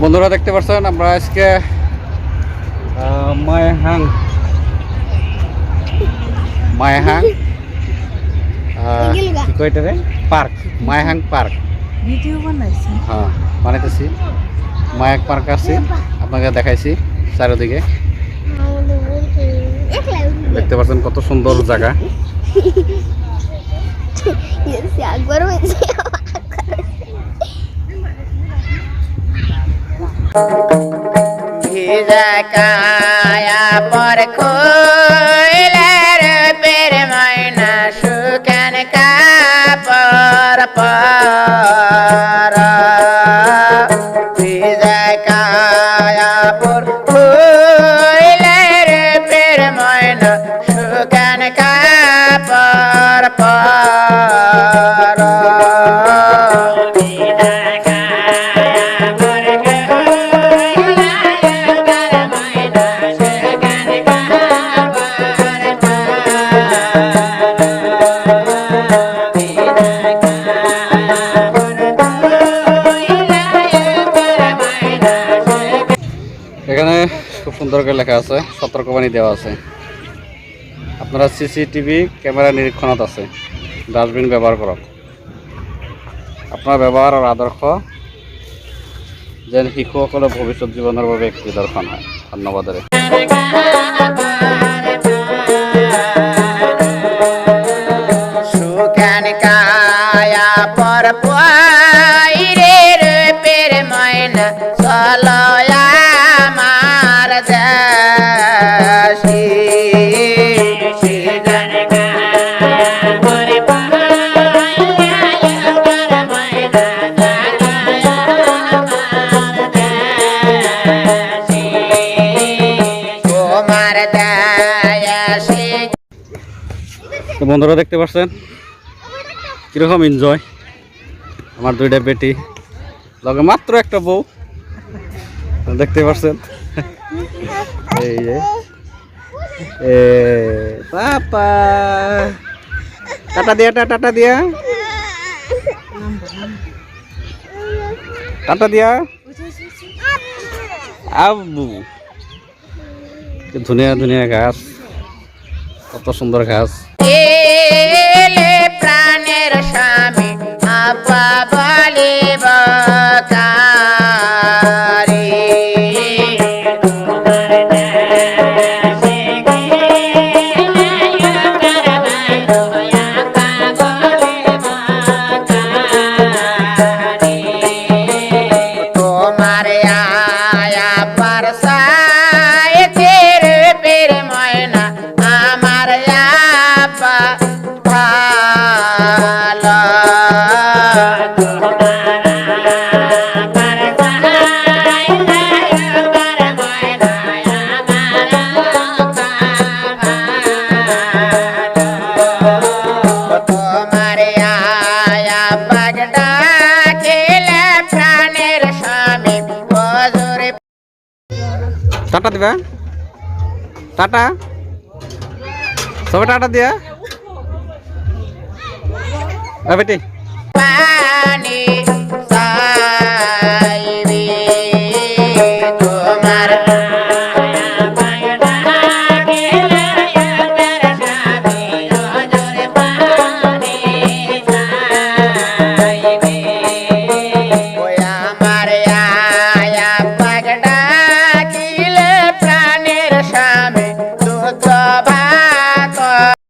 বন্ধুরা দেখতে পাচ্ছেন আমরা আজকে মায়াহাং কি কয় এটা রে পার্ক মায়াহাং পার্ক ভিডিও বানাইছি। হ্যাঁ বানাইতেছি। মায়াহাং পার্ক আছে আপনাকে দেখাইছি চারিদিকে দেখতে পাচ্ছেন কত সুন্দর জায়গা। ভিজা কায়া পর খোলার পের ময়না শুকান কাপর পর ভিজা কায়া পর খোলার পের ময়না শুকান কাপর পর এখানে খুব সুন্দর করে লেখা আছে, সতর্কবাণী দেওয়া আছে। আপনারা সিসিটিভি ক্যামেরা নিরীক্ষণত আছে, ডাস্টবিন ব্যবহার করক। আপনার ব্যবহার আর আদর্শ যেন শিশুসকলে ভৱিষ্যত জীৱনৰ বাবে এক নিদৰ্শন হয়। ধন্যবাদ। শুকান কায়া পর পাইরের পের ময়না চলয়া মার যাসি শুকান কায়া পর পাইরের পের ময়না চলয়া মার যাসি তোমার দায়াসি। তো বন্ধুরা দেখতে পাচ্ছেন কিরকম এনজয়। আমার দুইটা বেটি লগে মাত্র একটা বউ দেখতে পাচ্ছেন। এই যে পাপা টাটা দিয়া টাটা দিয়া টাটা দিয়া আব্বু। ধুনিয়া ধুনিয়া ঘাস, কত সুন্দর ঘাস। এলে প্রাণের স্বামী আপা বলিব কারে তোমার আয়া পারসায় তের পের ময়না আমার আপা ভালো তোমার আয়া পাগডা খেলে প্রাণের স্বামী বজরে। টাটা দিবা টাটা সবাই টাটা দিয়া বেটি পানি